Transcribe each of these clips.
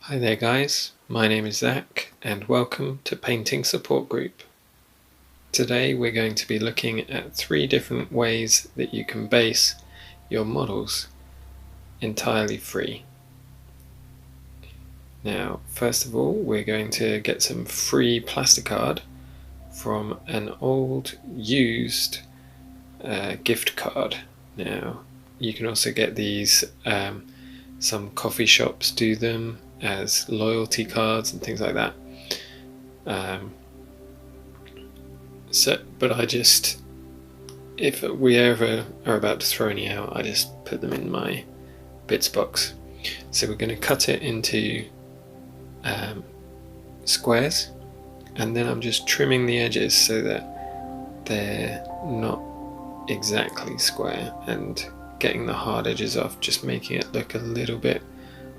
Hi there guys, my name is Zach and welcome to Painting Support Group. Today we're going to be looking at 3 different ways that you can base your models entirely free. Now first of all we're going to get some free plasticard from an old used gift card. Now you can also get these, some coffee shops do them as loyalty cards and things like that. But if we ever are about to throw any out, I just put them in my bits box. So we're going to cut it into squares, and then I'm just trimming the edges so that they're not exactly square and getting the hard edges off, just making it look a little bit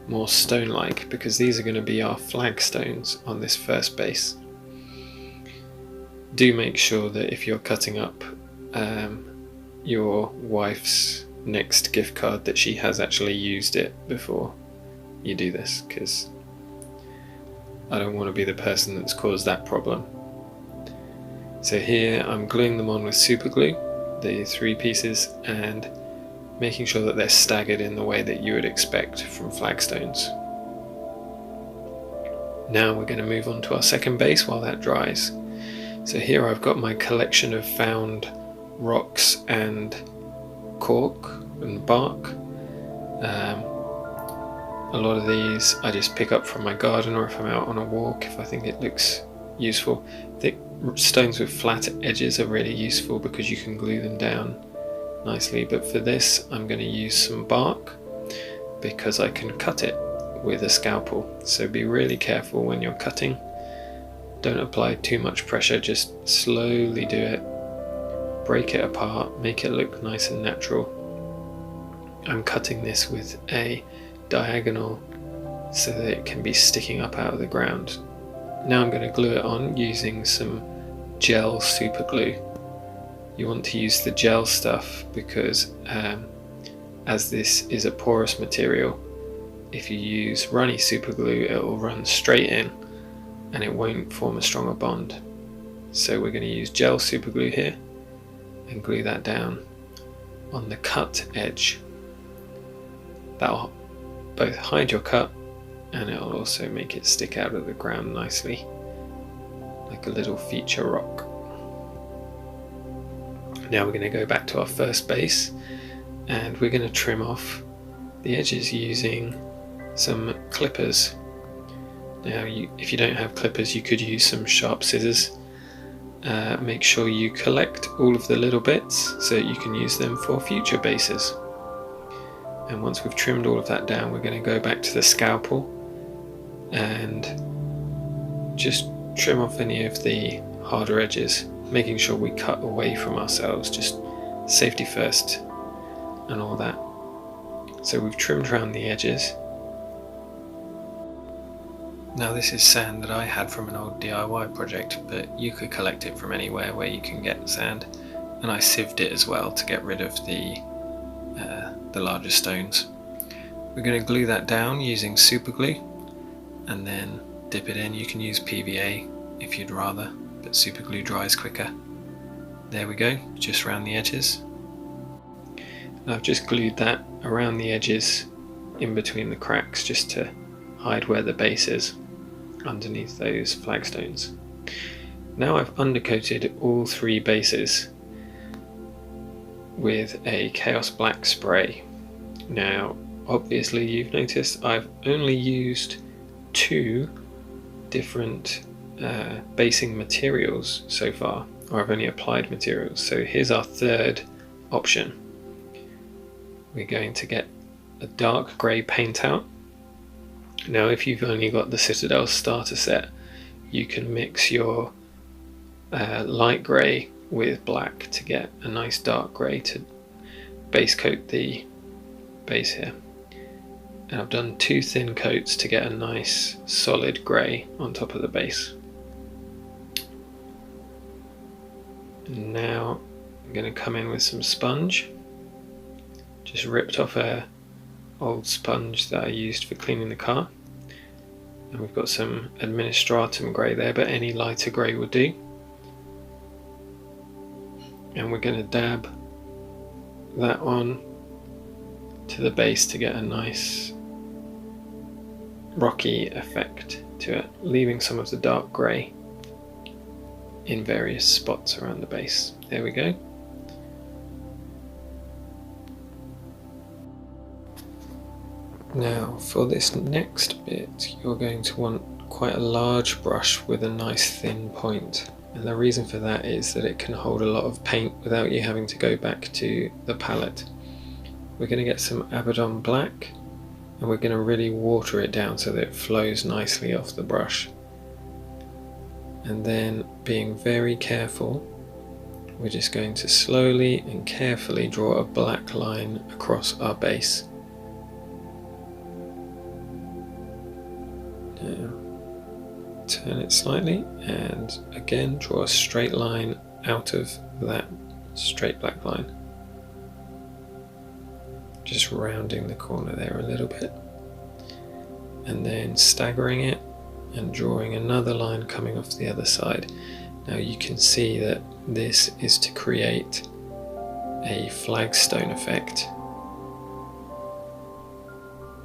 more stone-like, because these are going to be our flagstones on this first base. Do make sure that if you're cutting up your wife's next gift card that she has actually used it before you do this, because I don't want to be the person that's caused that problem. So here I'm gluing them on with super glue, the 3 pieces, and making sure that they're staggered in the way that you would expect from flagstones. Now we're going to move on to our second base while that dries. So here I've got my collection of found rocks and cork and bark. A lot of these I just pick up from my garden, or if I'm out on a walk, if I think it looks useful. Thick stones with flat edges are really useful because you can glue them down nicely, but for this I'm going to use some bark because I can cut it with a scalpel. So be really careful when you're cutting. Don't apply too much pressure, just slowly do it, break it apart, make it look nice and natural. I'm cutting this with a diagonal so that it can be sticking up out of the ground. Now I'm going to glue it on using some gel super glue. You want to use the gel stuff because as this is a porous material, if you use runny super glue it will run straight in and it won't form a stronger bond. So we're going to use gel super glue here and glue that down on the cut edge. That'll both hide your cut and it'll also make it stick out of the ground nicely, like a little feature rock. Now we're going to go back to our first base and we're going to trim off the edges using some clippers. Now if you don't have clippers you could use some sharp scissors. Make sure you collect all of the little bits so that you can use them for future bases. And once we've trimmed all of that down, we're going to go back to the scalpel and just trim off any of the harder edges, making sure we cut away from ourselves, just safety first and all that. So we've trimmed around the edges. Now this is sand that I had from an old DIY project, but you could collect it from anywhere where you can get sand, and I sieved it as well to get rid of the larger stones. We're going to glue that down using super glue and then dip it in. You can use PVA if you'd rather, but super glue dries quicker. There we go, just around the edges. And I've just glued that around the edges in between the cracks just to hide where the base is underneath those flagstones. Now I've undercoated all 3 bases with a Chaos Black spray. Now obviously you've noticed I've only used 2 different basing materials so far, or I've only applied materials. So here's our third option. We're going to get a dark grey paint out. Now if you've only got the Citadel starter set, you can mix your light grey with black to get a nice dark grey to base coat the base here. And I've done 2 thin coats to get a nice solid grey on top of the base. And now I'm going to come in with some sponge. Just ripped off a old sponge that I used for cleaning the car, and we've got some administratum grey there, but any lighter grey would do. And we're going to dab that on to the base to get a nice rocky effect to it, leaving some of the dark grey in various spots around the base. There we go. Now for this next bit, you're going to want quite a large brush with a nice thin point, and the reason for that is that it can hold a lot of paint without you having to go back to the palette. We're going to get some Abaddon black, and we're going to really water it down so that it flows nicely off the brush. And then, being very careful, we're just going to slowly and carefully draw a black line across our base. Now, turn it slightly, and again draw a straight line out of that straight black line. Just rounding the corner there a little bit, and then staggering it and drawing another line coming off the other side. Now you can see that this is to create a flagstone effect.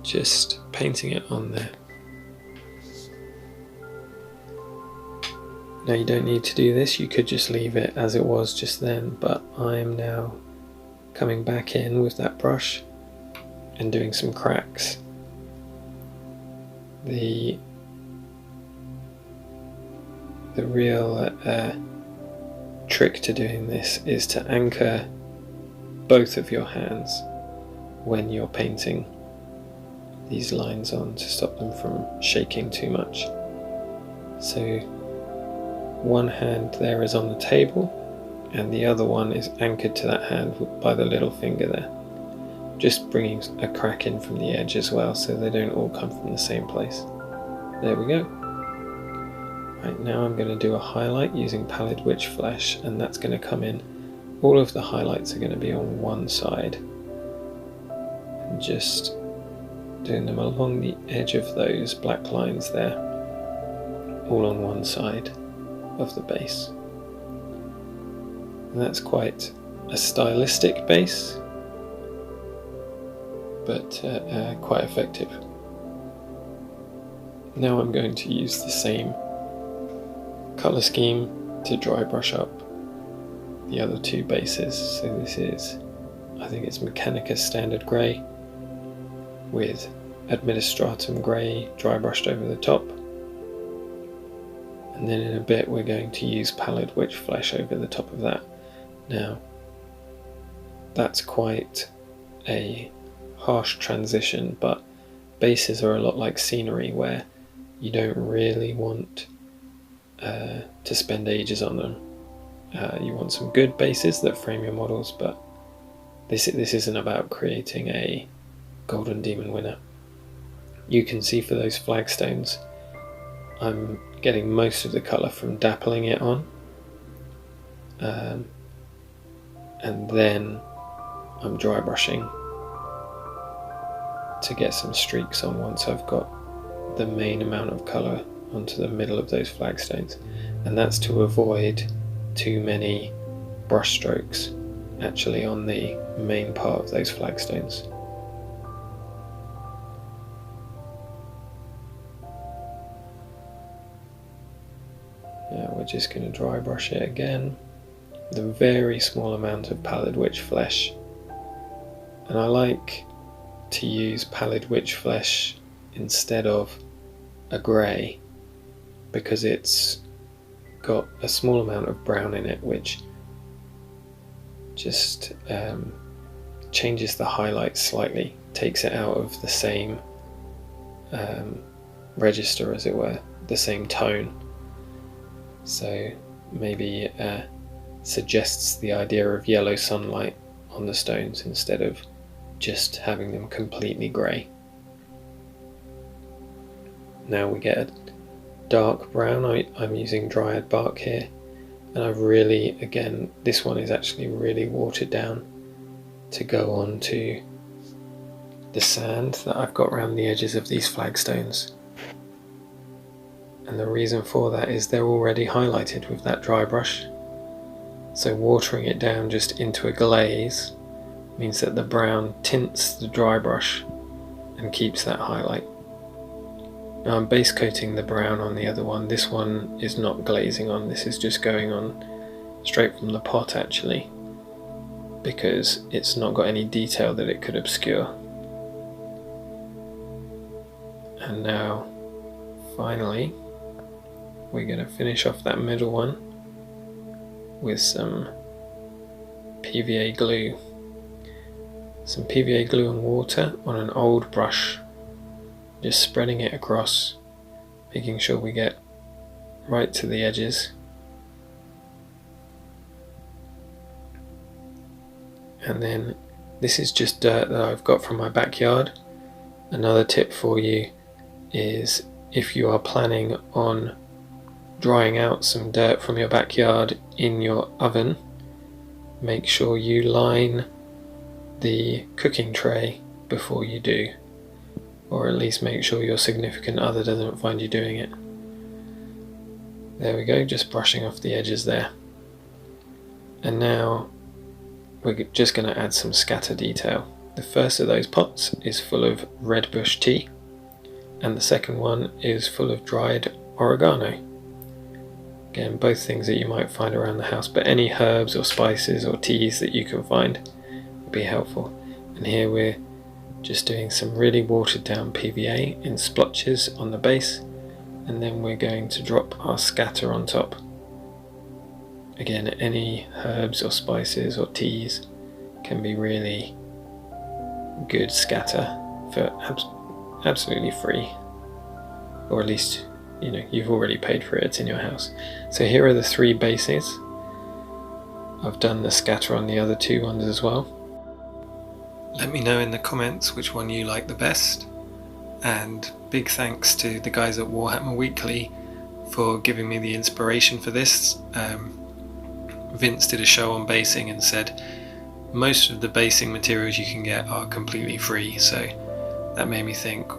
Just painting it on there. Now you don't need to do this, you could just leave it as it was just then, but I am now coming back in with that brush and doing some cracks. The real trick to doing this is to anchor both of your hands when you're painting these lines on to stop them from shaking too much. So one hand there is on the table and the other one is anchored to that hand by the little finger there. Just bringing a crack in from the edge as well so they don't all come from the same place. There we go. Right, now I'm going to do a highlight using Pallid Witch Flesh, and that's going to come in. All of the highlights are going to be on one side. And just doing them along the edge of those black lines there, all on one side of the base. And that's quite a stylistic base, but quite effective. Now I'm going to use the same colour scheme to dry brush up the other two bases. So this is, I think it's Mechanicus Standard Grey with Administratum Grey dry brushed over the top. And then in a bit we're going to use Pallid Witch Flesh over the top of that. Now, that's quite a harsh transition, but bases are a lot like scenery where you don't really want to spend ages on them. You want some good bases that frame your models, but this isn't about creating a golden demon winner. You can see for those flagstones I'm getting most of the colour from dappling it on, and then I'm dry brushing to get some streaks on once I've got the main amount of colour onto the middle of those flagstones, and that's to avoid too many brush strokes actually on the main part of those flagstones. Now we're just going to dry brush it again with a very small amount of Pallid Witch Flesh, and I like to use Pallid Witch Flesh instead of a grey because it's got a small amount of brown in it, which just changes the highlights slightly, takes it out of the same register, as it were, the same tone. So maybe suggests the idea of yellow sunlight on the stones instead of just having them completely grey. Now we get a dark brown. I'm using Dryad Bark here, and I've really, again, this one is actually really watered down to go on to the sand that I've got around the edges of these flagstones. and the reason for that is they're already highlighted with that dry brush. So watering it down just into a glaze means that the brown tints the dry brush and keeps that highlight. Now I'm base coating the brown on the other one. This one is not glazing on, this is just going on straight from the pot actually, because it's not got any detail that it could obscure. And now finally we're going to finish off that middle one with some PVA glue. Some PVA glue and water on an old brush, just spreading it across, making sure we get right to the edges. And then this is just dirt that I've got from my backyard. Another tip for you is, if you are planning on drying out some dirt from your backyard in your oven, make sure you line the cooking tray before you do, or at least make sure your significant other doesn't find you doing it. There we go, just brushing off the edges there. And now we're just going to add some scatter detail. The first of those pots is full of red bush tea, and the second one is full of dried oregano. Again, both things that you might find around the house, but any herbs or spices or teas that you can find will be helpful. And here we're just doing some really watered down PVA in splotches on the base, and then we're going to drop our scatter on top. Again, any herbs or spices or teas can be really good scatter for absolutely free, or at least you've already paid for it, it's in your house. So here are the 3 bases. I've done the scatter on the other 2 ones as well. Let me know in the comments which one you like the best, and big thanks to the guys at Warhammer Weekly for giving me the inspiration for this. Vince did a show on basing and said most of the basing materials you can get are completely free, so that made me think,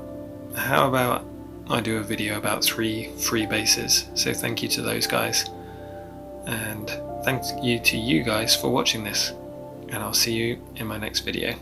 how about I do a video about 3 free bases? So thank you to those guys, and thank you to you guys for watching this, and I'll see you in my next video.